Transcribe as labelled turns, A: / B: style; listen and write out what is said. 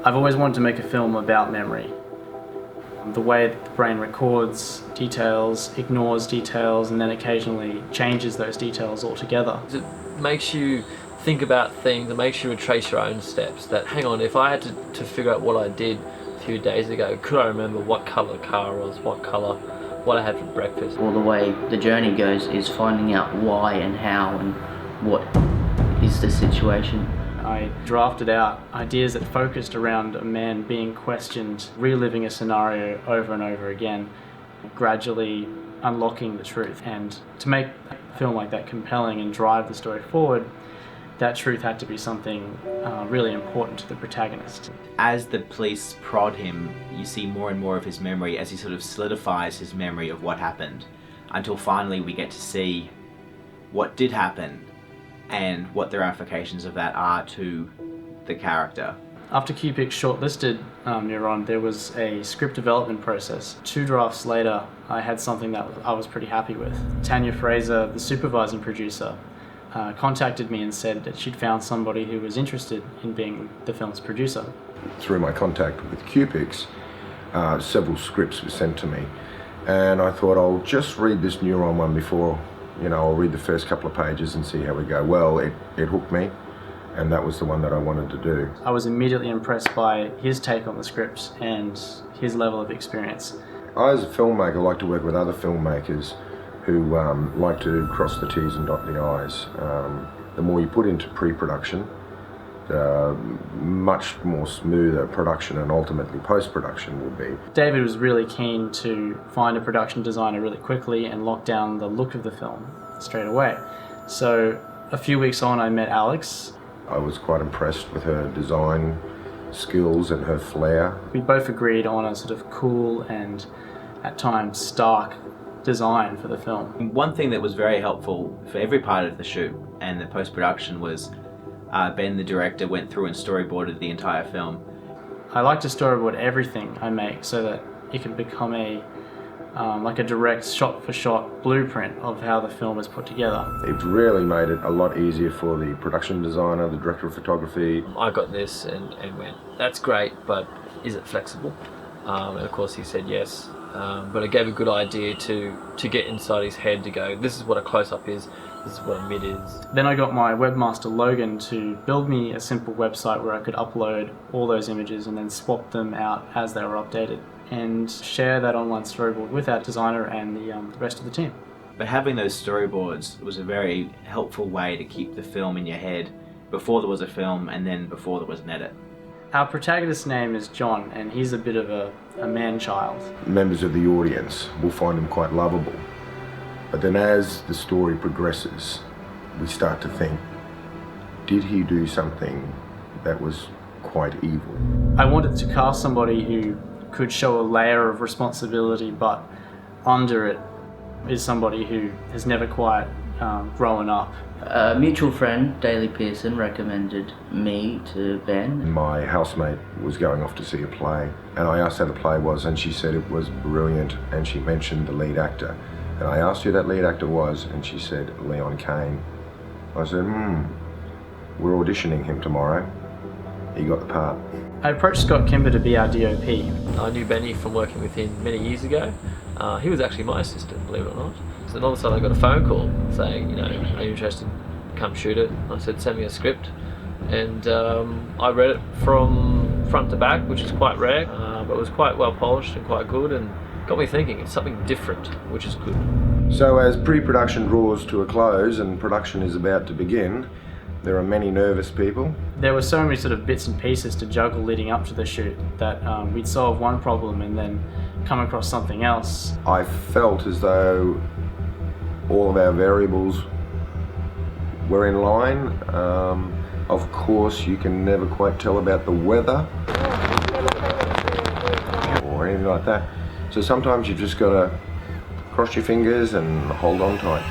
A: I've always wanted to make a film about memory. The way that the brain records details, ignores details, and then occasionally changes those details altogether.
B: It makes you think about things, it makes you retrace your own steps. That, hang on, if I had to figure out what I did a few days ago, could I remember what colour the car was, what I had for breakfast?
C: Well, the way the journey goes is finding out why and how and what is the situation.
A: I drafted out ideas that focused around a man being questioned, reliving a scenario over and over again, gradually unlocking the truth. And to make a film like that compelling and drive the story forward, that truth had to be something really important to the protagonist.
D: As the police prod him, you see more and more of his memory as he sort of solidifies his memory of what happened, until finally we get to see what did happen and what the ramifications of that are to the character.
A: After QPIC shortlisted Neuron, there was a script development process. 2 drafts later, I had something that I was pretty happy with. Tanya Fraser, the supervising producer, contacted me and said that she'd found somebody who was interested in being the film's producer.
E: Through my contact with QPICs, several scripts were sent to me, and I thought I'll just read this Neuron one before, I'll read the first couple of pages and see how we go. Well, it hooked me, and that was the one that I wanted to do.
A: I was immediately impressed by his take on the script and his level of experience.
E: I, as a filmmaker, like to work with other filmmakers who like to cross the T's and dot the I's. The more you put into pre-production, much more smoother production and ultimately post-production will be.
A: David was really keen to find a production designer really quickly and lock down the look of the film straight away. So a few weeks on, I met Alex.
E: I was quite impressed with her design skills and her flair.
A: We both agreed on a sort of cool and at times stark design for the film.
D: One thing that was very helpful for every part of the shoot and the post-production was Ben, the director, went through and storyboarded the entire film.
A: I like to storyboard everything I make so that it can become like a direct shot-for-shot blueprint of how the film is put together.
E: It really made it a lot easier for the production designer, the director of photography.
B: I got this and went, that's great, but is it flexible? And of course he said yes. But it gave a good idea to get inside his head to go, this is what a close-up is, this is what a mid is.
A: Then I got my webmaster Logan to build me a simple website where I could upload all those images and then swap them out as they were updated and share that online storyboard with our designer and the rest of the team.
D: But having those storyboards was a very helpful way to keep the film in your head before there was a film and then before there was an edit.
A: Our protagonist's name is John, and he's a bit of a man-child.
E: Members of the audience will find him quite lovable. But then as the story progresses, we start to think, did he do something that was quite evil?
A: I wanted to cast somebody who could show a layer of responsibility, but under it is somebody who has never quite grown up.
C: A mutual friend, Daly Pearson, recommended me to Ben.
E: My housemate was going off to see a play, and I asked how the play was, and she said it was brilliant, and she mentioned the lead actor. And I asked who that lead actor was, and she said Leon Kane. I said, we're auditioning him tomorrow. He got the part.
A: I approached Scott Kimber to be our DOP.
B: I knew Benny from working with him many years ago. He was actually my assistant, believe it or not. So then all of a sudden I got a phone call saying, are you interested? Come shoot it. I said, send me a script. And I read it from front to back, which is quite rare, but it was quite well polished and quite good, and got me thinking it's something different, which is good.
E: So as pre-production draws to a close and production is about to begin, there are many nervous people.
A: There were so many sort of bits and pieces to juggle leading up to the shoot that we'd solve one problem and then come across something else.
E: I felt as though all of our variables were in line. Of course, you can never quite tell about the weather or anything like that. So sometimes you've just got to cross your fingers and hold on tight.